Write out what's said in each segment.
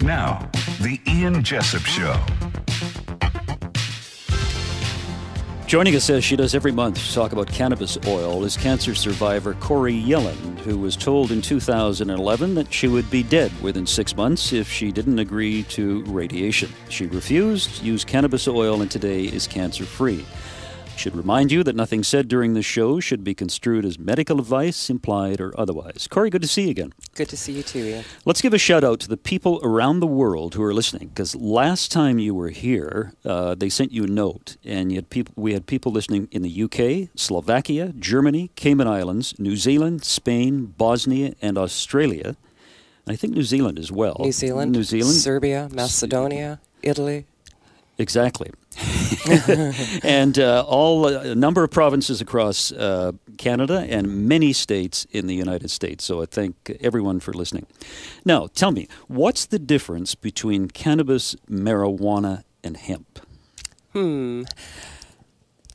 Now, the Ian Jessop Show. Joining us as she does every month to talk about cannabis oil is cancer survivor Corrie Yelland, who was told in 2011 that she would be dead within 6 months if she didn't agree to radiation. She refused, used cannabis oil, and today is cancer-free. Should remind you that nothing said during the show should be construed as medical advice, implied or otherwise. Corrie, good to see you again. Good to see you too, Ian. Let's give a shout out to the people around the world who are listening, because last time you were here, they sent you a note, and we had people listening in the UK, Slovakia, Germany, Cayman Islands, New Zealand, Spain, Bosnia, and Australia. And I think New Zealand as well. New Zealand, Serbia, Macedonia, Italy. Exactly. And a number of provinces across Canada and many states in the United States. So I thank everyone for listening. Now, tell me, what's the difference between cannabis, marijuana, and hemp? The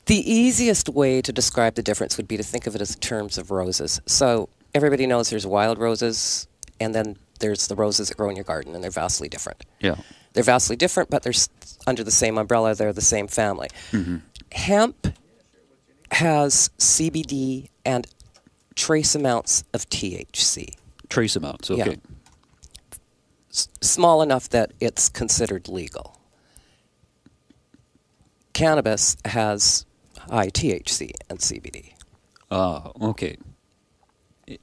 easiest way to describe the difference would be to think of it as terms of roses. So everybody knows there's wild roses, and then there's the roses that grow in your garden, and they're vastly different. Yeah. They're vastly different, but they're under the same umbrella. They're the same family. Mm-hmm. Hemp has CBD and trace amounts of THC. Trace amounts, okay. Yeah. Small enough that it's considered legal. Cannabis has high THC and CBD. Ah, okay.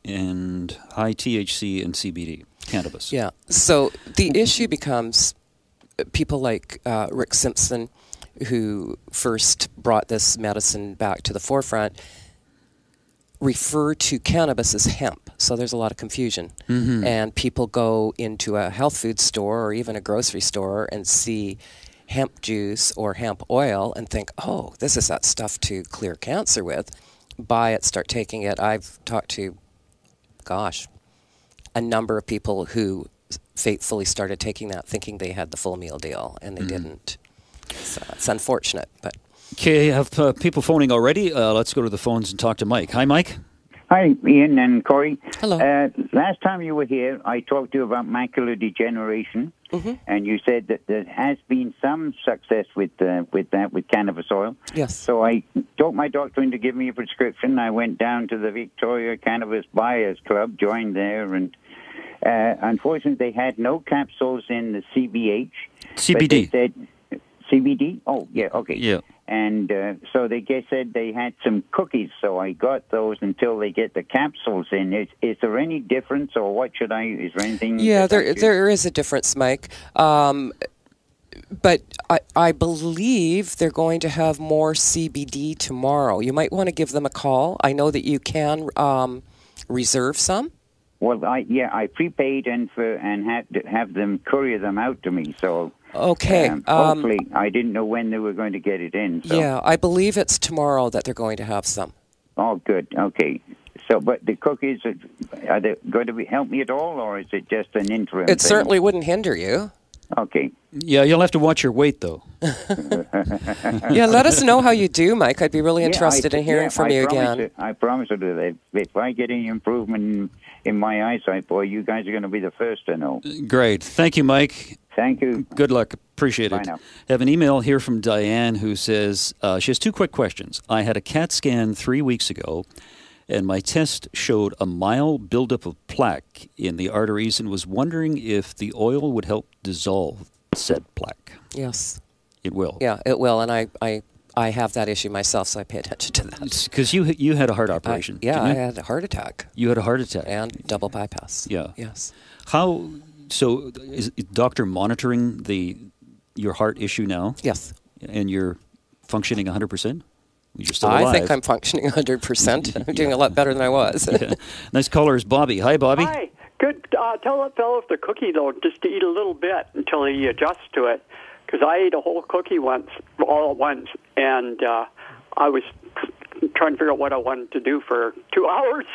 And high THC and CBD, cannabis. Yeah. So the issue becomes people like Rick Simpson, who first brought this medicine back to the forefront, refer to cannabis as hemp. So there's a lot of confusion. Mm-hmm. And people go into a health food store or even a grocery store and see hemp juice or hemp oil and think, oh, this is that stuff to clear cancer with. Buy it, start taking it. I've talked to, a number of people who faithfully started taking that thinking they had the full meal deal, and they didn't. So it's unfortunate. But okay, I have people phoning already. Let's go to the phones and talk to Mike. Hi, Mike. Hi, Ian and Corrie. Hello. Last time you were here, I talked to you about macular degeneration, and you said that there has been some success with cannabis oil. Yes. So I talked my doctor into giving me a prescription. I went down to the Victoria Cannabis Buyers Club, joined there, and unfortunately, they had no capsules in the CBH. CBD. But they said CBD? Oh, yeah, okay. Yeah. And so they said they had some cookies, so I got those until they get the capsules in. Is there any difference, or what should I, is there anything? Yeah, there is a difference, Mike. But I believe they're going to have more CBD tomorrow. You might want to give them a call. I know that you can reserve some. Well, I prepaid and had to have them courier them out to me. So okay, hopefully, I didn't know when they were going to get it in. So. Yeah, I believe it's tomorrow that they're going to have some. Oh, good. Okay. So, but the cookies, are they going to help me at all, or is it just an interim It thing? certainly wouldn't hinder you. Okay. Yeah, you'll have to watch your weight, though. Yeah, let us know how you do, Mike. I'd be really interested in hearing from you again. I promise to do that. If I get any improvement in my eyesight, boy, you guys are going to be the first to know. Great. Thank you, Mike. Thank you. Good luck. Appreciate it. Bye now. I have an email here from Diane who says, she has two quick questions. I had a CAT scan 3 weeks ago, and my test showed a mild buildup of plaque in the arteries and was wondering if the oil would help dissolve said plaque. Yes. It will. Yeah, it will, and I have that issue myself, so I pay attention to that. Because you had a heart operation. I had a heart attack. You had a heart attack. And double bypass. Yeah. Yes. So is doctor monitoring your heart issue now? Yes. And you're functioning 100%? You're still alive. I think I'm functioning 100%. I'm doing a lot better than I was. Yeah. Nice caller is Bobby. Hi, Bobby. Hi. Good. Tell that fellow with the cookie, though, just to eat a little bit until he adjusts to it. Because I ate a whole cookie all at once, and I was trying to figure out what I wanted to do for 2 hours.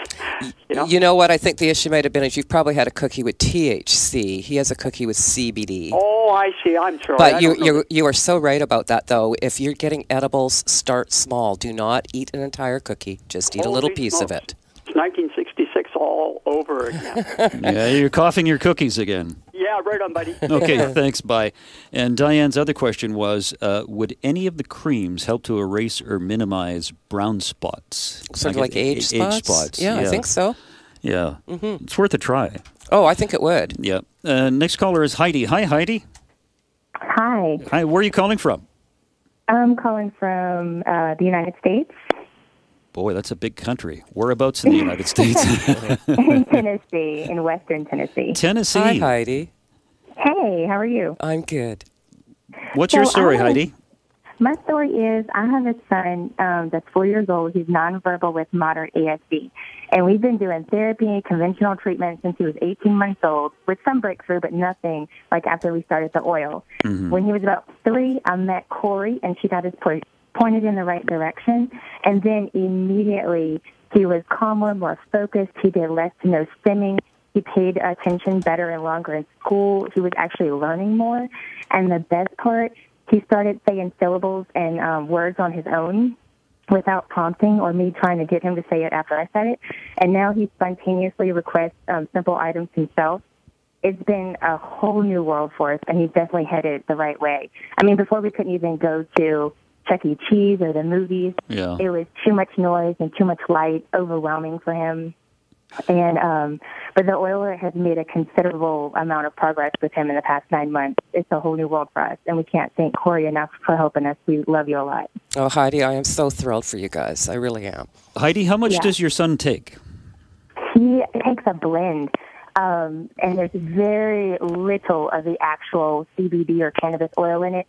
You know what I think the issue might have been is you've probably had a cookie with THC. He has a cookie with CBD. Oh, I see. I'm sorry. But you are so right about that, though. If you're getting edibles, start small. Do not eat an entire cookie. Just eat a little piece of it. It's 1966 all over again. Yeah, you're coughing your cookies again. Yeah, Yeah, right on, buddy. Okay, thanks, bye. And Diane's other question was, would any of the creams help to erase or minimize brown spots? Sort of like age spots? Age spots. Yeah, I think so. Yeah. It's worth a try. Oh, I think it would. Yeah. Next caller is Heidi. Hi, Heidi. Hi. Hi, where are you calling from? I'm calling from the United States. Boy, that's a big country. Whereabouts in the United States? In Tennessee, in western Tennessee. Tennessee. Hi, Heidi. Hey, how are you? I'm good. What's your story, Heidi? My story is I have a son that's 4 years old. He's nonverbal with moderate ASD. And we've been doing therapy and conventional treatment since he was 18 months old, with some breakthrough, but nothing like after we started the oil. When he was about 3, I met Corrie, and she got his pointed in the right direction. And then immediately he was calmer, more focused. He did less to no stimming. He paid attention better and longer in school. He was actually learning more. And the best part, he started saying syllables and words on his own without prompting or me trying to get him to say it after I said it. And now he spontaneously requests simple items himself. It's been a whole new world for us, and he's definitely headed the right way. I mean, before we couldn't even go to Chuck E. Cheese or the movies. Yeah. It was too much noise and too much light, overwhelming for him. And but the oil has made a considerable amount of progress with him in the past 9 months. It's a whole new world for us, and we can't thank Corrie enough for helping us. We love you a lot. Oh, Heidi, I am so thrilled for you guys. I really am. Heidi, how much does your son take? He takes a blend, and there's very little of the actual CBD or cannabis oil in it.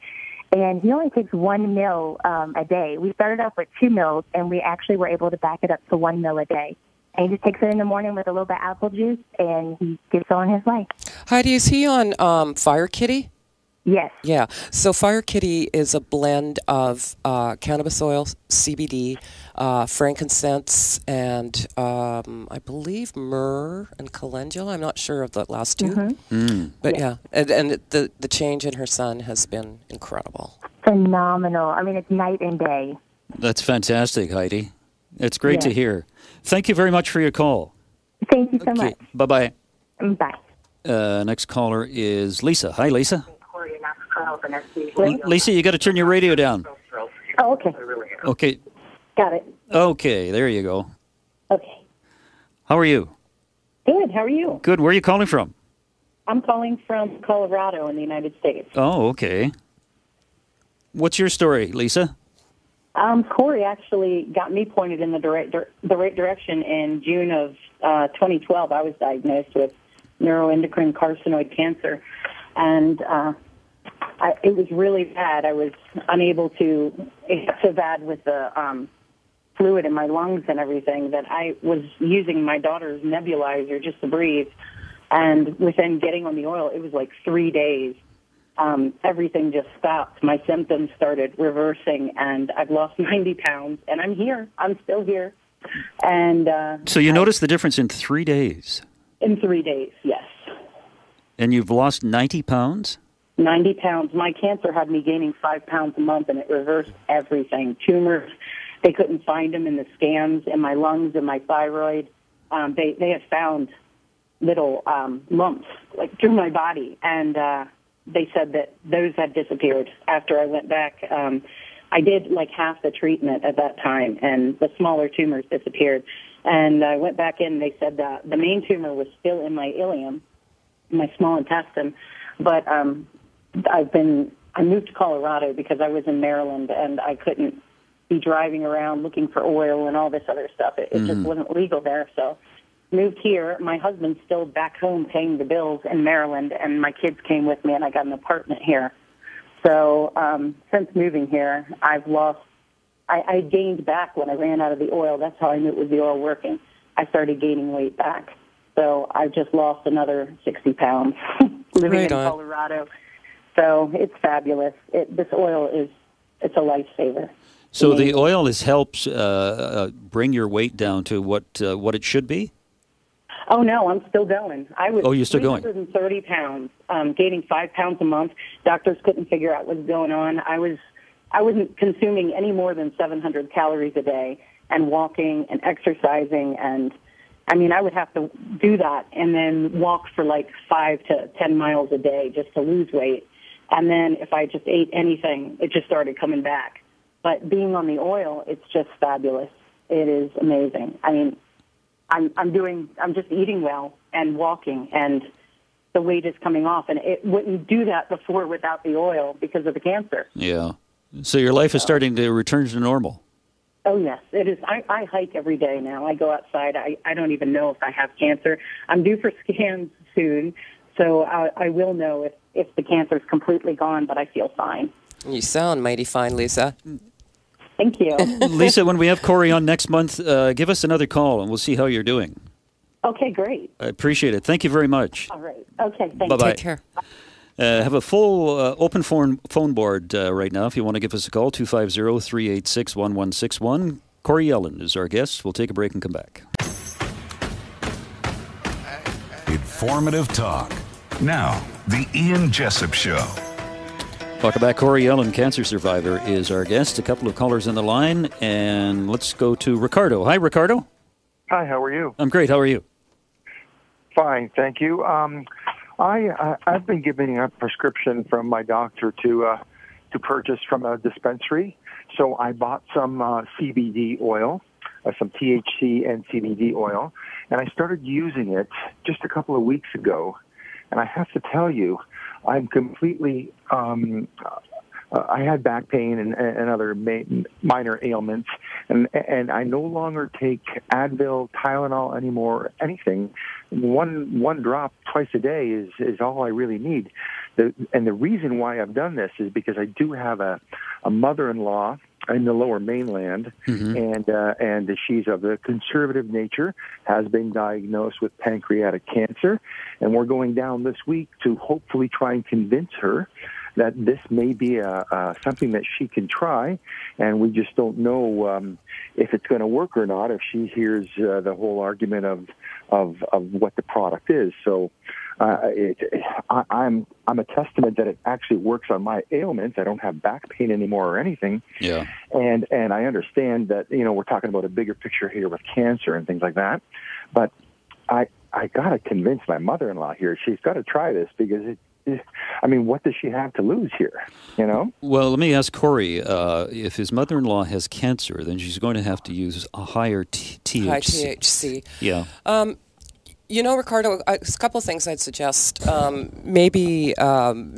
And he only takes 1 mil a day. We started off with 2 mils, and we actually were able to back it up to 1 mil a day. And he just takes it in the morning with a little bit of apple juice, and he gets on his way. Heidi, is he on Fire Kitty? Yes. Yeah. So Fire Kitty is a blend of cannabis oil, CBD, frankincense, and I believe myrrh and calendula. I'm not sure of the last two. But yeah, and the change in her son has been incredible. Phenomenal. I mean, it's night and day. That's fantastic, Heidi. It's great to hear. Thank you very much for your call. Thank you so much. Bye-bye. Bye. Next caller is Lisa. Hi, Lisa. Lisa, you got to turn your radio down. Oh, okay. Okay. Got it. Okay, there you go. Okay. How are you? Good. How are you? Good. Where are you calling from? I'm calling from Colorado in the United States. Oh, okay. What's your story, Lisa? Corrie actually got me pointed in the right direction in June of 2012. I was diagnosed with neuroendocrine carcinoid cancer, and it was really bad. I was unable to. It got so bad with the fluid in my lungs and everything that I was using my daughter's nebulizer just to breathe. And within getting on the oil, it was like 3 days. Everything just stopped. My symptoms started reversing, and I've lost 90 pounds, and I'm here. I'm still here. And so you noticed the difference in 3 days? In 3 days, yes. And you've lost 90 pounds? 90 pounds. My cancer had me gaining 5 pounds a month, and it reversed everything. Tumors, they couldn't find them in the scans, in my lungs, in my thyroid. They have found little lumps like through my body, and they said that those had disappeared after I went back. I did like half the treatment at that time, and the smaller tumors disappeared. And I went back in, and they said that the main tumor was still in my ileum, my small intestine. But I moved to Colorado because I was in Maryland, and I couldn't be driving around looking for oil and all this other stuff. It just wasn't legal there, so moved here. My husband's still back home paying the bills in Maryland, and my kids came with me, and I got an apartment here. So since moving here, I've lost, I gained back when I ran out of the oil. That's how I knew it was the oil working. I started gaining weight back. So I've just lost another 60 pounds living in Colorado. So it's fabulous. This oil it's a lifesaver. So the oil helps bring your weight down to what it should be? Oh, no, I'm still going. I was you're still going. 330 pounds, gaining 5 pounds a month. Doctors couldn't figure out what was going on. I wasn't consuming any more than 700 calories a day and walking and exercising, and I mean, I would have to do that and then walk for like 5 to 10 miles a day just to lose weight. And then if I just ate anything, it just started coming back. But being on the oil, it's just fabulous. It is amazing. I mean, I'm just eating well and walking, and the weight is coming off. And it wouldn't do that before without the oil because of the cancer. Yeah. So your life is starting to return to normal. Oh, yes, it is. I hike every day now. I go outside. I don't even know if I have cancer. I'm due for scans soon, so I will know if the cancer is completely gone, but I feel fine. You sound mighty fine, Lisa. Thank you. Lisa, when we have Corrie on next month, give us another call, and we'll see how you're doing. Okay, great. I appreciate it. Thank you very much. All right. Okay, thank you. Bye-bye. Take care. Have a full open phone board right now if you want to give us a call, 250-386-1161. Corrie Yelland is our guest. We'll take a break and come back. Informative talk. Now, the Ian Jessop Show. Welcome back. Corrie Yelland, cancer survivor, is our guest. A couple of callers on the line, and let's go to Ricardo. Hi, Ricardo. Hi, how are you? I'm great. How are you? Fine, thank you. I've been given a prescription from my doctor to purchase from a dispensary. So I bought some CBD oil, some THC and CBD oil, and I started using it just a couple of weeks ago. And I have to tell you, I'm completely. I had back pain and other minor ailments, and I no longer take Advil, Tylenol anymore. Anything, one drop twice a day is all I really need. And the reason why I've done this is because I do have a mother-in-law in the Lower Mainland, and she's of the conservative nature, has been diagnosed with pancreatic cancer, and we're going down this week to hopefully try and convince her that this may be something that she can try, and we just don't know if it's going to work or not if she hears the whole argument of what the product is. So I'm a testament that it actually works on my ailments. I don't have back pain anymore or anything. Yeah. And I understand that, we're talking about a bigger picture here with cancer and things like that. But I got to convince my mother-in-law here. She's got to try this because what does she have to lose here, Well, let me ask Corrie, if his mother-in-law has cancer, then she's going to have to use a higher THC. High THC. Yeah. Ricardo, a couple of things I'd suggest. Maybe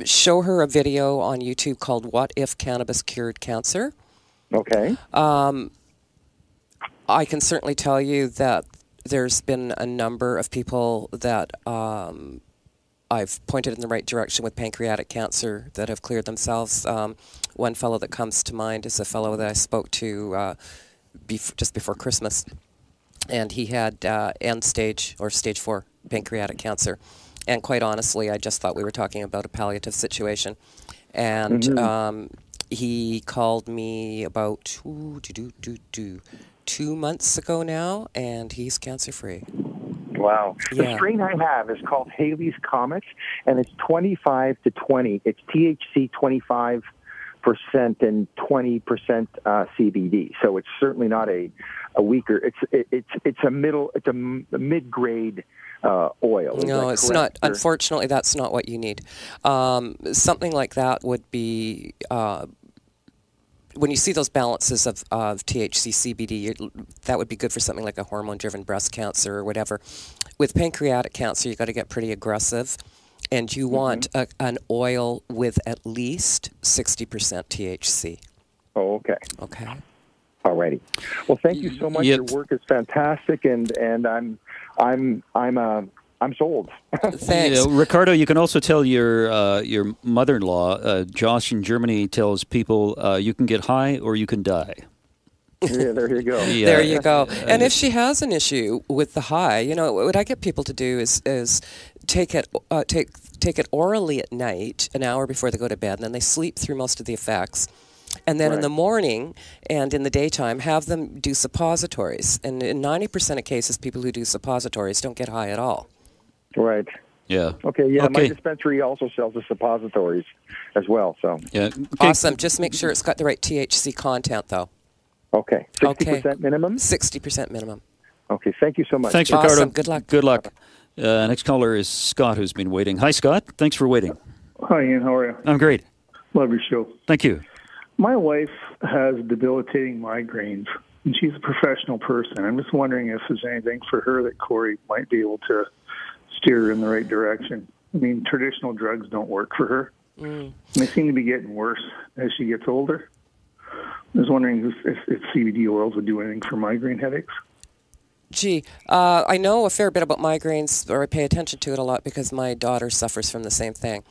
show her a video on YouTube called What If Cannabis Cured Cancer? Okay. I can certainly tell you that there's been a number of people that I've pointed in the right direction with pancreatic cancer that have cleared themselves. One fellow that comes to mind is a fellow that I spoke to just before Christmas, and he had end-stage or stage 4 pancreatic cancer. And quite honestly, I just thought we were talking about a palliative situation. And he called me about 2 months ago now, and he's cancer-free. Wow. Yeah. The strain I have is called Haley's Comet, and it's 25 to 20. It's THC 25% and 20% CBD. So it's certainly not a weaker. It's a mid-grade oil. No, it's not. Unfortunately, that's not what you need. Something like that would be. When you see those balances of THC, CBD, that would be good for something like a hormone-driven breast cancer or whatever. With pancreatic cancer, you got to get pretty aggressive, and you want an oil with at least 60% THC. Oh, okay. Okay. Alrighty. Well, thank you so much. Yep. Your work is fantastic, and I'm sold. Thanks. Ricardo, you can also tell your mother-in-law, Josh in Germany, tells people you can get high or you can die. Yeah, there you go. Yeah. There you go. And if she has an issue with the high, what I get people to do is take it orally at night, an hour before they go to bed, and then they sleep through most of the effects. And then in the morning and in the daytime, have them do suppositories. And in 90% of cases, people who do suppositories don't get high at all. Right. Yeah. Okay, yeah, my dispensary also sells the suppositories as well, so. Yeah. Okay. Awesome. Just make sure it's got the right THC content, though. Okay. 60% minimum? 60% minimum. Okay, thank you so much. Thanks, Awesome. Ricardo. Good luck. Good luck. Next caller is Scott, who's been waiting. Hi, Scott. Thanks for waiting. Hi, Ian. How are you? I'm great. Love your show. Thank you. My wife has debilitating migraines, and she's a professional person. I'm just wondering if there's anything for her that Corrie might be able to steer her in the right direction. I mean, traditional drugs don't work for her. And they seem to be getting worse as she gets older. I was wondering if CBD oils would do anything for migraine headaches. Gee, I know a fair bit about migraines, or I pay attention to it a lot because my daughter suffers from the same thing.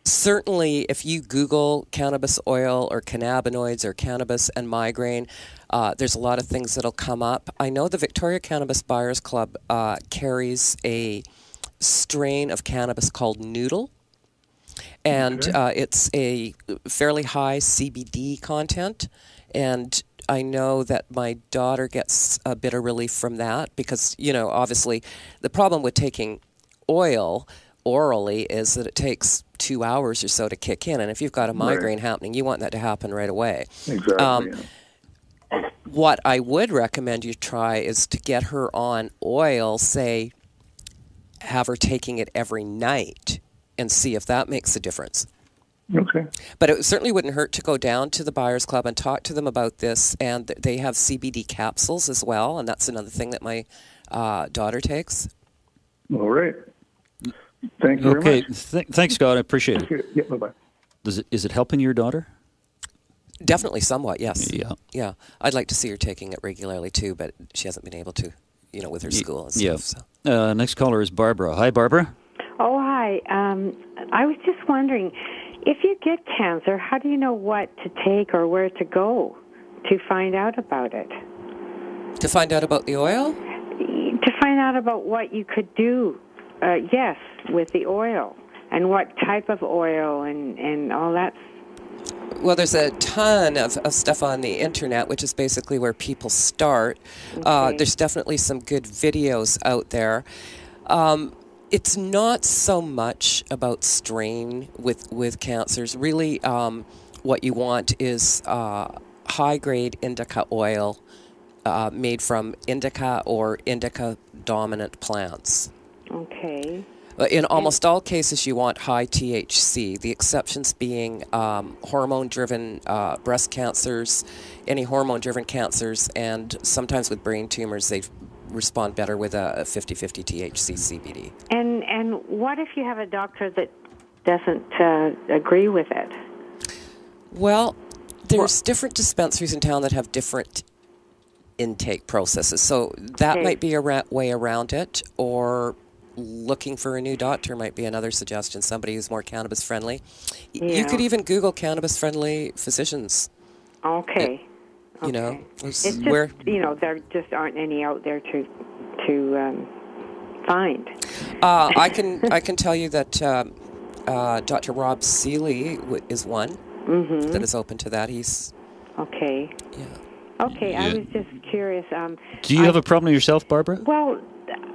Certainly, if you Google cannabis oil or cannabinoids or cannabis and migraine, there's a lot of things that'll come up. I know the Victoria Cannabis Buyers Club carries a strain of cannabis called Noodle, and it's a fairly high CBD content, and I know that my daughter gets a bit of relief from that because, obviously the problem with taking oil orally is that it takes 2 hours or so to kick in. And if you've got a migraine happening, you want that to happen right away. Exactly. What I would recommend you try is to get her on oil, say, have her taking it every night and see if that makes a difference. Okay. But it certainly wouldn't hurt to go down to the Buyers Club and talk to them about this. And they have CBD capsules as well, and that's another thing that my daughter takes. All right. Thank you very much. Thanks, Scott. I appreciate it. Yeah, bye-bye. Is it helping your daughter? Definitely somewhat, yes. Yeah. I'd like to see her taking it regularly, too, but she hasn't been able to, with her school and stuff. So. Next caller is Barbara. Hi, Barbara. Oh, hi. I was just wondering, if you get cancer, how do you know what to take or where to go to find out about it? To find out about the oil? To find out about what you could do, with the oil, and what type of oil and all that. Well, there's a ton of stuff on the internet, which is basically where people start. Okay. There's definitely some good videos out there. It's not so much about strain with cancers. Really, what you want is high-grade indica oil made from indica or indica-dominant plants. Okay. In almost all cases, you want high THC, the exceptions being hormone-driven breast cancers, any hormone-driven cancers, and sometimes with brain tumors, they respond better with a 50-50 THC CBD. And what if you have a doctor that doesn't agree with it? Well, there's different dispensaries in town that have different intake processes, so that might be a way around it, or looking for a new doctor might be another suggestion, somebody who's more cannabis-friendly. You could even Google cannabis-friendly physicians. Okay. It's just, where there just aren't any out there to find. I can tell you that Dr. Rob Seeley is one that is open to that. He's okay. Yeah. Okay, I was just curious. Do you have a problem yourself, Barbara? Well,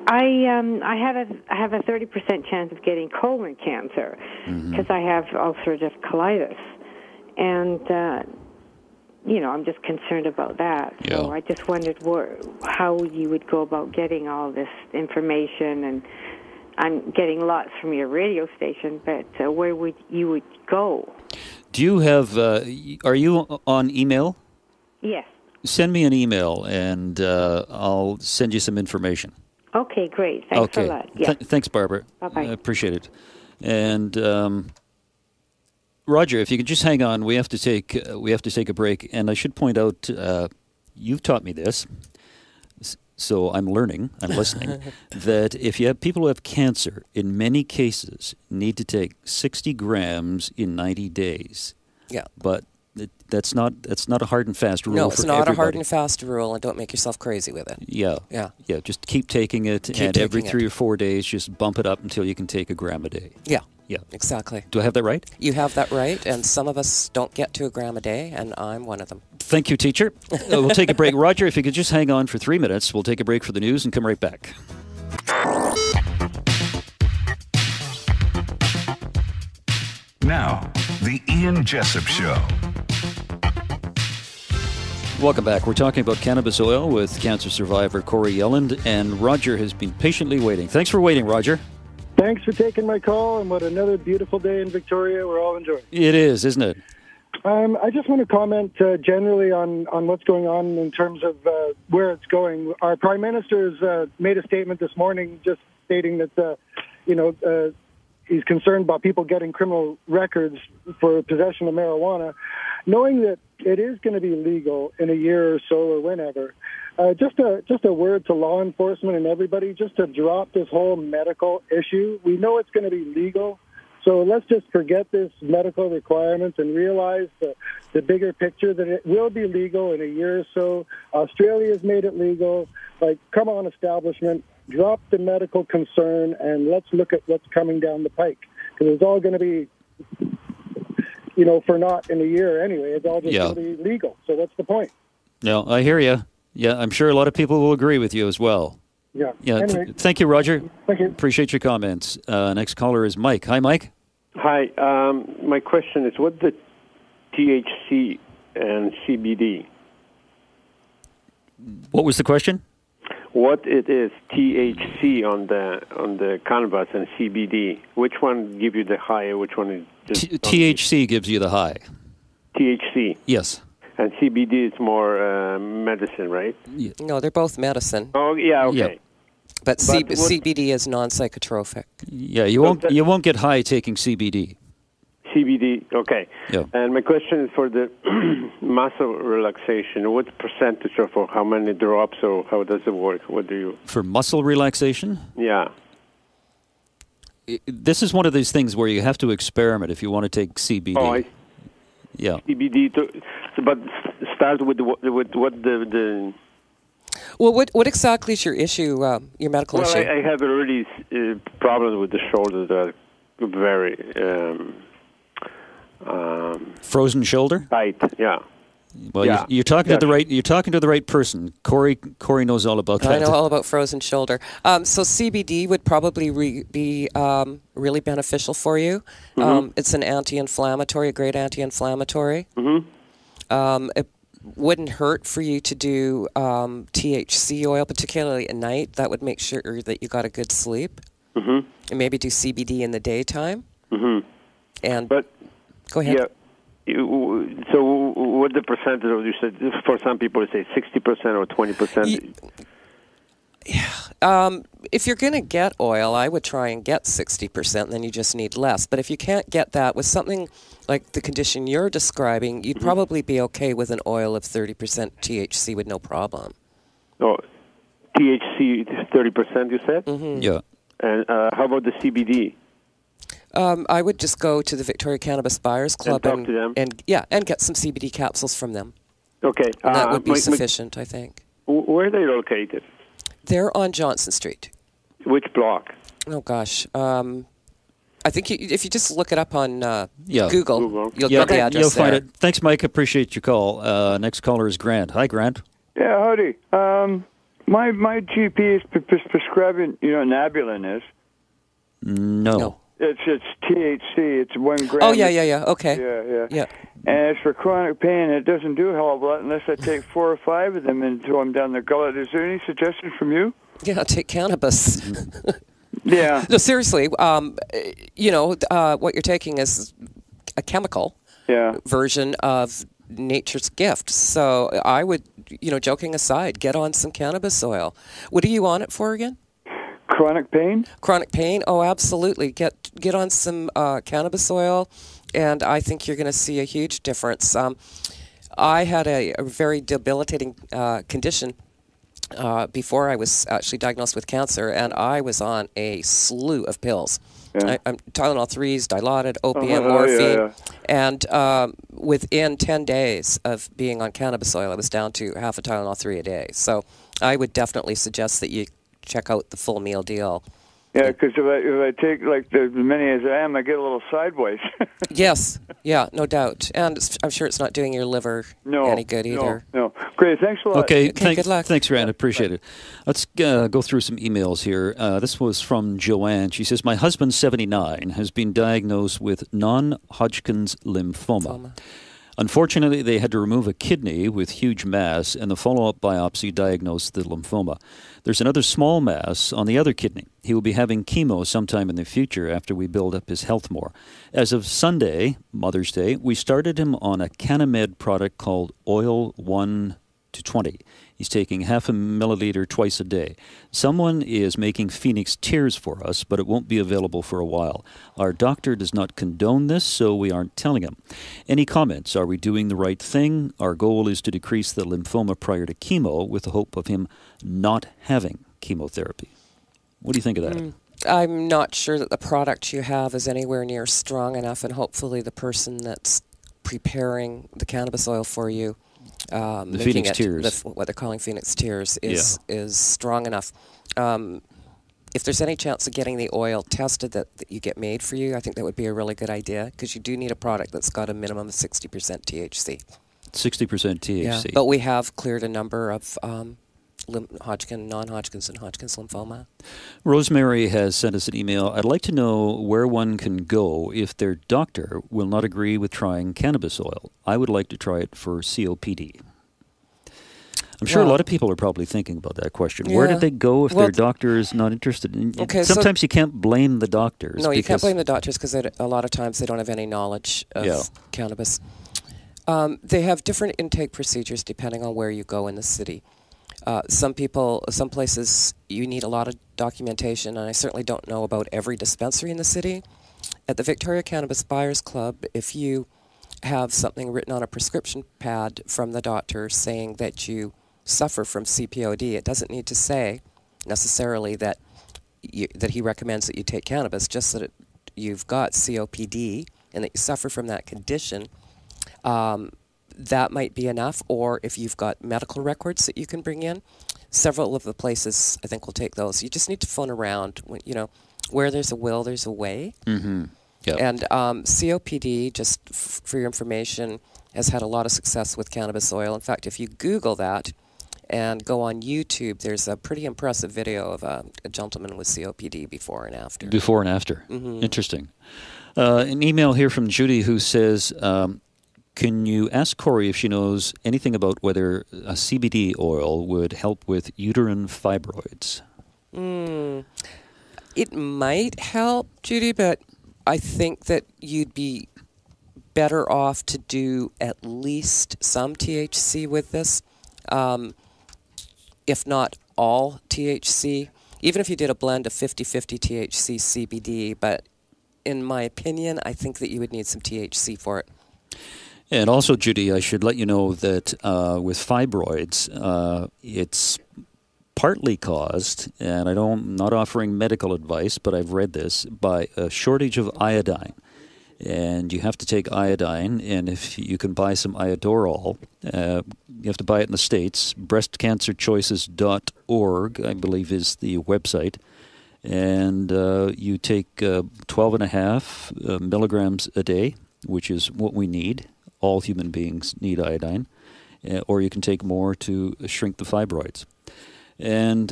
I have a 30% chance of getting colon cancer because I have ulcerative colitis, and I'm just concerned about that. Yeah. So I just wondered how you would go about getting all this information, and I'm getting lots from your radio station, but where would you go? Do you have? Are you on email? Yes. Send me an email, and I'll send you some information. Okay, great. Thanks a lot. Yeah. Thanks, Barbara. Bye-bye. I appreciate it. And Roger, if you could just hang on, we have to take a break. And I should point out, you've taught me this, so I'm learning, I'm listening, that if you have people who have cancer, in many cases, need to take 60 grams in 90 days. Yeah. But that's not a hard and fast rule. No, it's for not everybody. a hard and fast rule, and don't make yourself crazy with it. Yeah. Just keep taking it, and every 3 or 4 days, just bump it up until you can take a gram a day. Yeah. Yeah. Exactly. Do I have that right? You have that right, and some of us don't get to a gram a day, and I'm one of them. Thank you, teacher. We'll take a break. Roger, if you could just hang on for 3 minutes, we'll take a break for the news and come right back. Now, the Ian Jessop Show. Welcome back. We're talking about cannabis oil with cancer survivor Corrie Yelland, and Roger has been patiently waiting. Thanks for waiting, Roger. Thanks for taking my call, and what another beautiful day in Victoria we're all enjoying. It is, isn't it? I just want to comment generally on what's going on in terms of where it's going. Our Prime Minister has made a statement this morning just stating that, he's concerned about people getting criminal records for possession of marijuana, knowing that it is going to be legal in a year or so or whenever. Just a word to law enforcement and everybody, just to drop this whole medical issue. We know it's going to be legal, so let's just forget this medical requirements and realize the bigger picture, that it will be legal in a year or so. Australia's made it legal. Like, come on, establishment, drop the medical concern and let's look at what's coming down the pike. Because it's all going to be, for not in a year anyway. It's all just going to be legal. So what's the point? No, I hear you. Yeah, I'm sure a lot of people will agree with you as well. Yeah. Anyway. Thank you, Roger. Thank you. Appreciate your comments. Next caller is Mike. Hi, Mike. Hi. My question is, what's the THC and CBD? What was the question? What it is THC on the cannabis and CBD? Which one give you the high? Which one is just THC gives you the high. THC. Yes. And CBD is more medicine, right? Yeah. No, they're both medicine. Oh, yeah, okay. Yep. But CBD is non-psychotropic. Yeah, you won't get high taking CBD. CBD, okay. Yeah. And my question is for the muscle relaxation. What percentage of, or how many drops, or how does it work? What do you... For muscle relaxation? Yeah. This is one of these things where you have to experiment if you want to take CBD. Oh, yeah. CBD, but start with what the... Well, what exactly is your issue, your medical issue? Well, I have a really problem with the shoulder that are very... frozen shoulder? Tight, yeah. Well, yeah. You're talking to the right person. Corrie knows all about that. I know all about frozen shoulder. So CBD would probably be really beneficial for you. Mm-hmm. It's an anti-inflammatory, a great anti-inflammatory. Mm-hmm. It wouldn't hurt for you to do THC oil, particularly at night. That would make sure that you got a good sleep. Mm-hmm. And maybe do CBD in the daytime. Mm-hmm. Go ahead. Yeah. So what the percentage of, you said, for some people say 60% or 20%? If you're going to get oil, I would try and get 60%, then you just need less. But if you can't get that with something like the condition you're describing, you'd probably be okay with an oil of 30% THC with no problem. Oh, THC 30%, you said? Mm-hmm. Yeah. And how about the CBD? I would just go to the Victoria Cannabis Buyers Club and talk to them. and get some CBD capsules from them. Okay. And that would be sufficient, I think. Where are they located? They're on Johnson Street. Which block? Oh, gosh. I think if you just look it up on Google, you'll get the address you'll find there. it. Thanks, Mike. Appreciate your call. Next caller is Grant. Hi, Grant. Yeah, howdy. My GP is prescribing, Nabulin is. No. It's THC. It's 1 gram. Oh, yeah. Okay. Yeah. And as for chronic pain, it doesn't do a hell of a lot unless I take 4 or 5 of them and throw them down the gullet. Is there any suggestion from you? Yeah, take cannabis. Yeah. No, seriously. What you're taking is a chemical version of nature's gift. So I would, joking aside, get on some cannabis oil. What are you on it for again? Chronic pain? Chronic pain? Oh, absolutely. Get on some cannabis oil, and I think you're going to see a huge difference. I had a very debilitating condition before I was actually diagnosed with cancer, and I was on a slew of pills. Yeah. I'm Tylenol 3s, Dilaudid, opium, morphine, and within 10 days of being on cannabis oil, I was down to half a Tylenol 3 a day. So I would definitely suggest that you check out the full meal deal. Yeah, because if I take like as many as I am, I get a little sideways. Yes, no doubt. And I'm sure it's not doing your liver any good either. No. Great, thanks a lot. Okay, good luck. Thanks, Rand. Appreciate it. Let's go through some emails here. This was from Joanne. She says, my husband, 79, has been diagnosed with non-Hodgkin's lymphoma. Unfortunately, they had to remove a kidney with huge mass, and the follow-up biopsy diagnosed the lymphoma. There's another small mass on the other kidney. He will be having chemo sometime in the future after we build up his health more. As of Sunday, Mother's Day, we started him on a Cannabis product called Oil 1 to 20. He's taking 0.5 milliliter twice a day. Someone is making Phoenix Tears for us, but it won't be available for a while. Our doctor does not condone this, so we aren't telling him. Any comments? Are we doing the right thing? Our goal is to decrease the lymphoma prior to chemo with the hope of him not having chemotherapy. What do you think of that? I'm not sure that the product you have is anywhere near strong enough, and hopefully the person that's preparing the cannabis oil for you, the Phoenix Tears, what they're calling Phoenix Tears, is strong enough. If there's any chance of getting the oil tested that you get made for you, I think that would be a really good idea, because you do need a product that's got a minimum of 60% THC. 60% THC. Yeah, but we have cleared a number of Hodgkin, non-Hodgkin's, and Hodgkin's lymphoma. Rosemary has sent us an email. I'd like to know where one can go if their doctor will not agree with trying cannabis oil. I would like to try it for COPD. I'm sure a lot of people are probably thinking about that question. Yeah. Where did they go if their doctor is not interested? Sometimes you can't blame the doctors. No, you can't blame the doctors, because a lot of times they don't have any knowledge of cannabis. They have different intake procedures depending on where you go in the city. Some places you need a lot of documentation, and I certainly don't know about every dispensary in the city. At the Victoria Cannabis Buyers Club, if you have something written on a prescription pad from the doctor saying that you suffer from CPOD, it doesn't need to say necessarily that he recommends that you take cannabis, just that you've got COPD and that you suffer from that condition. That might be enough, or if you've got medical records that you can bring in, several of the places I think will take those. You just need to phone around. Where there's a will, there's a way. Mm-hmm. Yep. And COPD, just for your information, has had a lot of success with cannabis oil. In fact, if you Google that and go on YouTube, there's a pretty impressive video of a gentleman with COPD before and after. Before and after. Mm-hmm. Interesting. An email here from Judy who says, can you ask Corrie if she knows anything about whether a CBD oil would help with uterine fibroids? It might help, Judy, but I think that you'd be better off to do at least some THC with this, if not all THC, even if you did a blend of 50-50 THC CBD. But in my opinion, I think that you would need some THC for it. And also, Judy, I should let you know that with fibroids, it's partly caused, and I'm not offering medical advice, but I've read this, by a shortage of iodine. And you have to take iodine, and if you can buy some Iodorol, you have to buy it in the States. Breastcancerchoices.org, I believe, is the website. And you take 12.5 milligrams a day, which is what we need. All human beings need iodine. Or you can take more to shrink the fibroids. And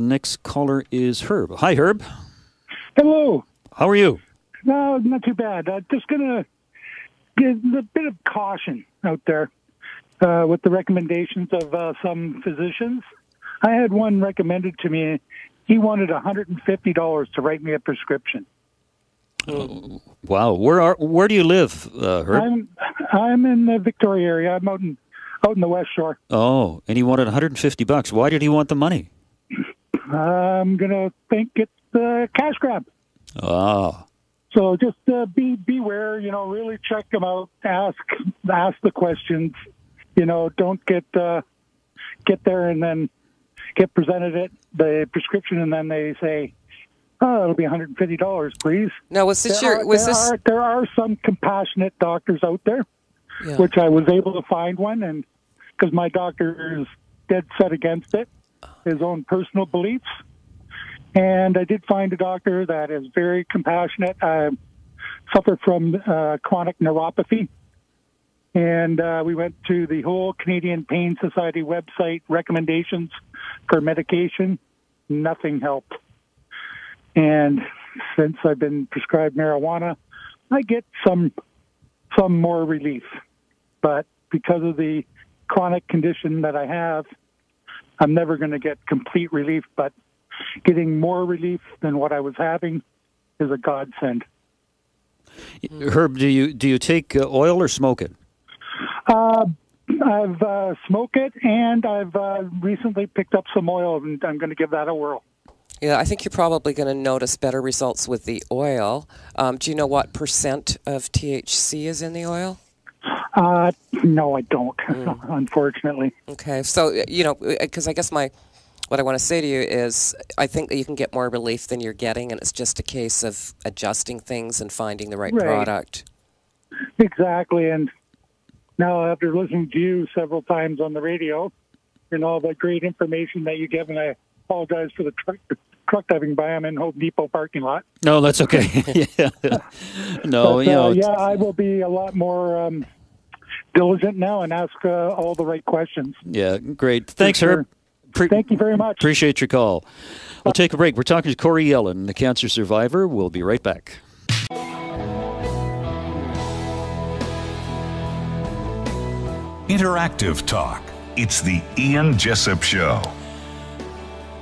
next caller is Herb. Hi, Herb. Hello. How are you? No, not too bad. Just going to give a bit of caution out there with the recommendations of some physicians. I had one recommended to me. He wanted $150 to write me a prescription. Wow. Where do you live, Herb? I'm in the Victoria area. I'm out in the West Shore. Oh, and he wanted $150. Why did he want the money? I'm gonna think it's a cash grab. Oh. So just beware. Really check them out. Ask the questions. Don't get there and then get presented the prescription, and then they say, "Oh, it'll be $150, please." Now, there are some compassionate doctors out there, which I was able to find one, and because my doctor is dead set against it, his own personal beliefs. And I did find a doctor that is very compassionate. I suffer from chronic neuropathy. And we went to the whole Canadian Pain Society website, recommendations for medication. Nothing helped. And since I've been prescribed marijuana, I get some more relief. but because of the chronic condition that I have, I'm never going to get complete relief, but getting more relief than what I was having is a godsend. Herb, do you take oil or smoke it? I've smoked it, and I've recently picked up some oil, and I'm going to give that a whirl. Yeah, I think you're probably going to notice better results with the oil. Do you know what percent of THC is in the oil? No, I don't, unfortunately. Okay, so, because I guess what I want to say to you is I think that you can get more relief than you're getting, and it's just a case of adjusting things and finding the right product. Exactly, and now after listening to you several times on the radio and all the great information that you give, and I apologize for the truck driving by. I'm in Home Depot parking lot. No, that's okay. Yeah. No, but, I will be a lot more diligent now and ask all the right questions. Yeah, great. Thanks, Herb. Thank you very much. Appreciate your call. We'll take a break. We're talking to Corrie Yelland, a cancer survivor. We'll be right back. Interactive talk. It's the Ian Jessop Show.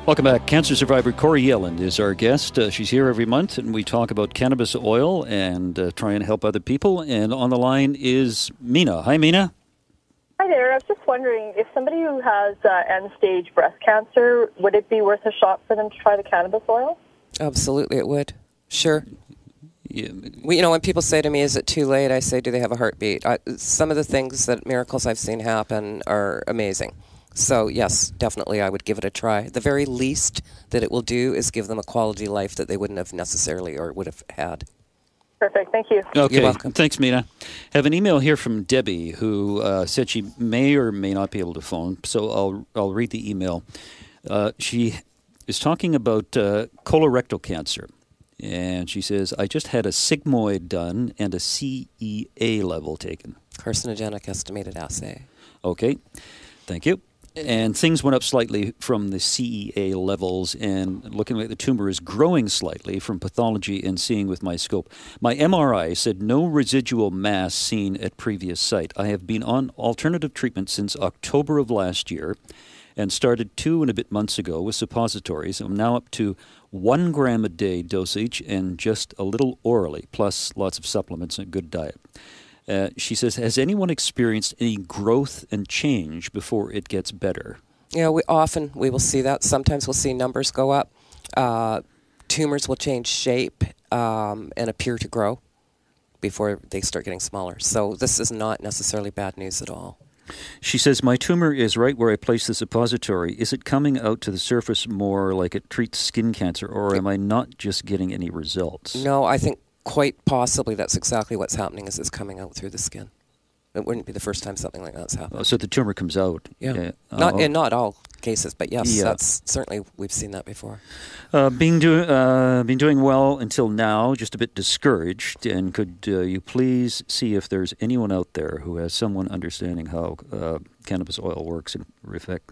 Welcome back. Cancer survivor Corrie Yelland is our guest. She's here every month, and we talk about cannabis oil and try and help other people. And on the line is Mena. Hi, Mena. Hi there. I was just wondering, if somebody who has end-stage breast cancer, would it be worth a shot for them to try the cannabis oil? Absolutely, it would. Sure. Yeah. When people say to me, is it too late? I say, do they have a heartbeat? Some of the miracles I've seen happen are amazing. So, yes, definitely I would give it a try. The very least that it will do is give them a quality life that they wouldn't have necessarily or would have had. Perfect. Thank you. Okay. You're welcome. Thanks, Mena. Have an email here from Debbie, who said she may or may not be able to phone, so I'll read the email. She is talking about colorectal cancer, and she says, I just had a sigmoid done and a CEA level taken. Carcinogenic estimated assay. Okay. Thank you. And things went up slightly from the CEA levels, and looking like the tumor is growing slightly from pathology and seeing with my scope. My MRI said no residual mass seen at previous site. I have been on alternative treatment since October of last year and started 2 and a bit months ago with suppositories. I'm now up to 1 gram a day dosage and just a little orally, plus lots of supplements and a good diet. She says, has anyone experienced any growth and change before it gets better? Yeah, we will see that. Sometimes we'll see numbers go up. Tumors will change shape and appear to grow before they start getting smaller. So this is not necessarily bad news at all. She says, my tumor is right where I place the suppository. Is it coming out to the surface more like it treats skin cancer, or am I not just getting any results? No, I think quite possibly that's exactly what's happening, is it's coming out through the skin. It wouldn't be the first time something like that's happened. Oh, so the tumor comes out? Yeah. Not all cases, but yes, that's certainly, we've seen that before. Been doing well until now, just a bit discouraged, and could you please see if there's anyone out there who has someone understanding how cannabis oil works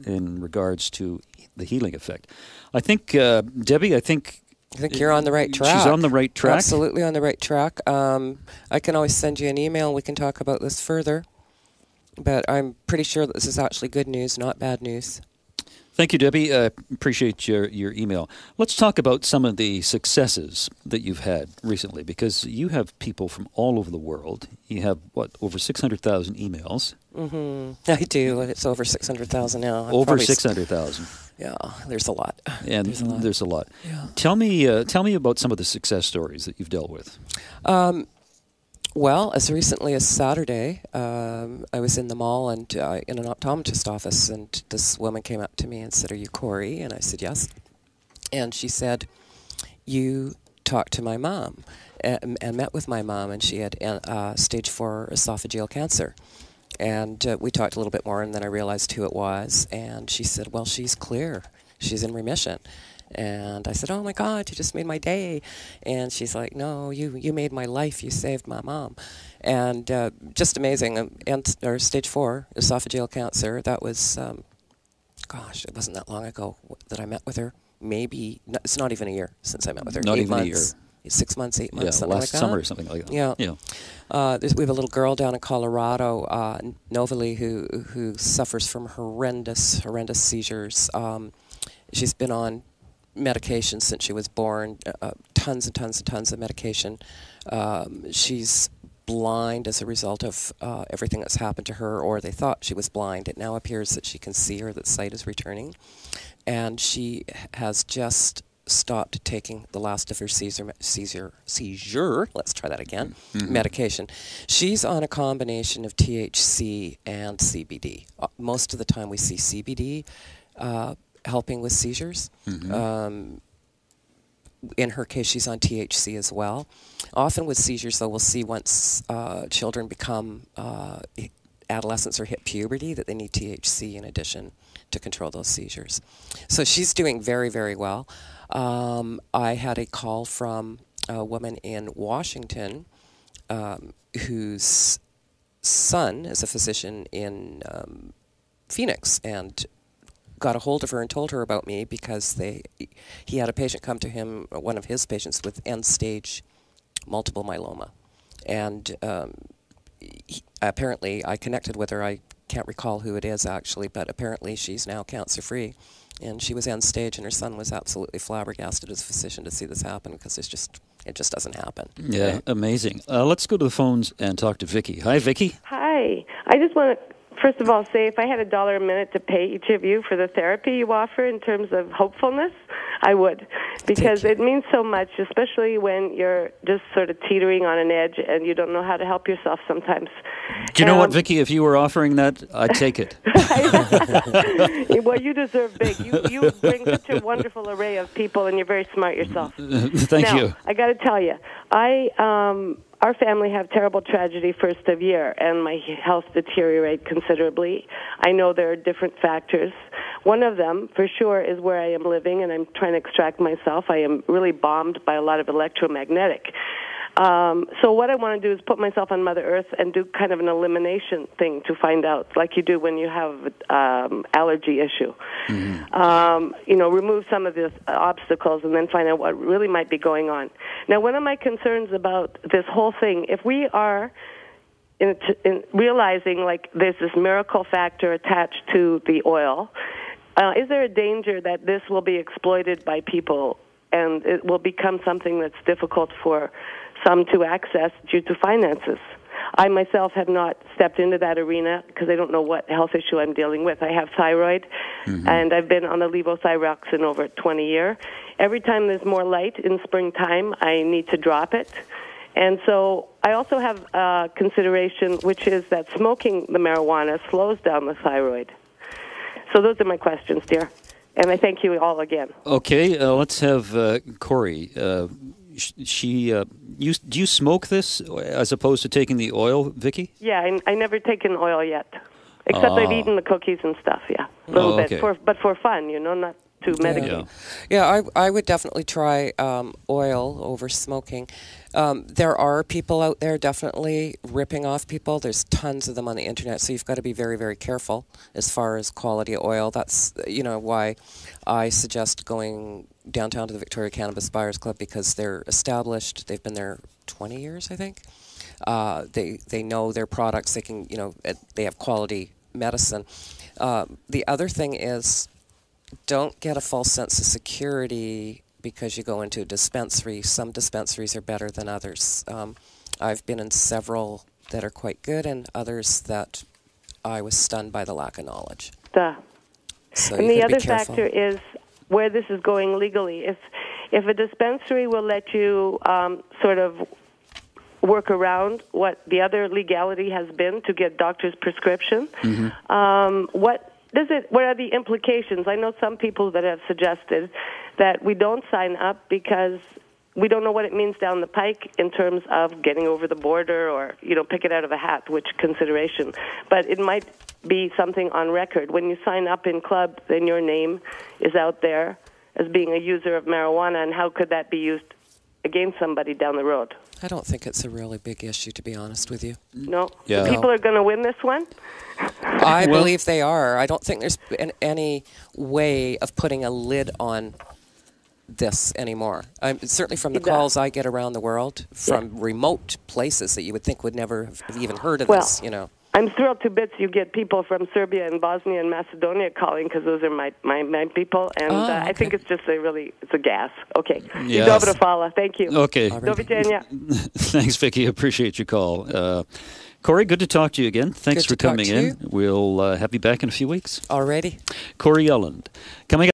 in regards to the healing effect? I think, Debbie, I think you're on the right track. She's on the right track? Absolutely on the right track. I can always send you an email and we can talk about this further. But I'm pretty sure that this is actually good news, not bad news. Thank you, Debbie. Appreciate your email. Let's talk about some of the successes that you've had recently, because you have people from all over the world. You have, over 600,000 emails? Mm-hmm. I do. It's over 600,000 now. Over 600,000. Yeah, there's a lot. And there's a lot. Yeah. Tell me about some of the success stories that you've dealt with. Well, as recently as Saturday, I was in the mall and in an optometrist office, and this woman came up to me and said, "Are you Corrie?" And I said, "Yes." And she said, "You talked to my mom and met with my mom, and she had stage 4 esophageal cancer." And we talked a little bit more, and then I realized who it was. And she said, "Well, she's clear. She's in remission." And I said, "Oh, my God, you just made my day." And she's like, "No, you made my life. You saved my mom." And just amazing. Or stage 4 esophageal cancer. That was, it wasn't that long ago that I met with her. Maybe, it's not even a year since I met with her. Not 8 even months. a year. 6 months, 8 months, something last like that. summer or something like that. Yeah. Yeah. We have a little girl down in Colorado, Novalee, who suffers from horrendous seizures. She's been on medication since she was born, tons and tons and tons of medication. She's blind as a result of everything that's happened to her, or they thought she was blind. It now appears that she can see, or that sight is returning. And she has just stopped taking the last of her seizure, let's try that again, medication. She's on a combination of THC and CBD. Most of the time we see CBD helping with seizures. In her case, she's on THC as well. Often with seizures, though, we'll see once children become adolescents or hit puberty that they need THC in addition to control those seizures. So she's doing very, very well. I had a call from a woman in Washington whose son is a physician in Phoenix, and got a hold of her and told her about me because he had a patient come to him, one of his patients, with end-stage multiple myeloma. And apparently I connected with her. I can't recall who it is, actually, but apparently she's now cancer-free. And she was end-stage, and her son was absolutely flabbergasted as a physician to see this happen, because it just doesn't happen. Yeah, amazing. Let's go to the phones and talk to Vicky. Hi, Vicky. Hi. I just want to, first of all, say if I had $1 a minute to pay each of you for the therapy you offer in terms of hopefulness, I would, because it means so much, especially when you're just sort of teetering on an edge and you don't know how to help yourself sometimes. Do you know what, Vicky? If you were offering that, I'd take it. Well, you deserve big. You bring such a wonderful array of people, and you're very smart yourself. Thank you. I got to tell you, our family have terrible tragedy first of year, and my health deteriorate considerably. I know there are different factors. One of them, for sure, is where I am living, and I'm trying to extract myself. I am really bombed by a lot of electromagnetic. So what I want to do is put myself on Mother Earth and do kind of an elimination thing to find out, like you do when you have allergy issue. Remove some of the obstacles and then find out what really might be going on. Now, one of my concerns about this whole thing, if we are in realizing like there's this miracle factor attached to the oil, is there a danger that this will be exploited by people and it will become something that's difficult for some to access due to finances? I myself have not stepped into that arena because I don't know what health issue I'm dealing with. I have thyroid, and I've been on the levothyroxine over 20 years. Every time there's more light in springtime, I need to drop it. And so I also have consideration, which is that smoking the marijuana slows down the thyroid. So those are my questions, dear. And I thank you all again. Okay, let's have Corrie. Do you smoke this as opposed to taking the oil, Vicky? Yeah, I never taken oil yet, except I've eaten the cookies and stuff. Yeah, a little bit, but for fun, not to medicate. Yeah, I would definitely try oil over smoking. There are people out there definitely ripping off people. There's tons of them on the internet, so you've got to be very, very careful as far as quality oil. That's why I suggest going downtown to the Victoria Cannabis Buyers Club, because they're established. They've been there 20 years, I think. They know their products. They can, they have quality medicine. The other thing is, don't get a false sense of security because you go into a dispensary. Some dispensaries are better than others. I've been in several that are quite good, and others that I was stunned by the lack of knowledge. So and the other factor is where this is going legally. If a dispensary will let you sort of work around what the other legality has been to get doctor's prescription, what are the implications? I know some people that have suggested that we don't sign up because we don't know what it means down the pike in terms of getting over the border or, pick it out of a hat, which consideration. But it might be something on record. When you sign up in club, then your name is out there as being a user of marijuana, and how could that be used against somebody down the road? I don't think it's a really big issue, to be honest with you. No? Yeah. People are going to win this one? I believe they are. I don't think there's any way of putting a lid on this anymore. Certainly from the calls I get around the world, from remote places that you would think would never have even heard of this, you know. I'm thrilled to bits you get people from Serbia and Bosnia and Macedonia calling, because those are my people, and I think it's just it's a gas. Okay. Yes. Dobro hvala. Thank you. Okay. Doviđenja. Thanks, Vicky. Appreciate your call. Corrie, good to talk to you again. Thanks for coming in. We'll have you back in a few weeks. Alrighty. Corrie Yelland. Coming up.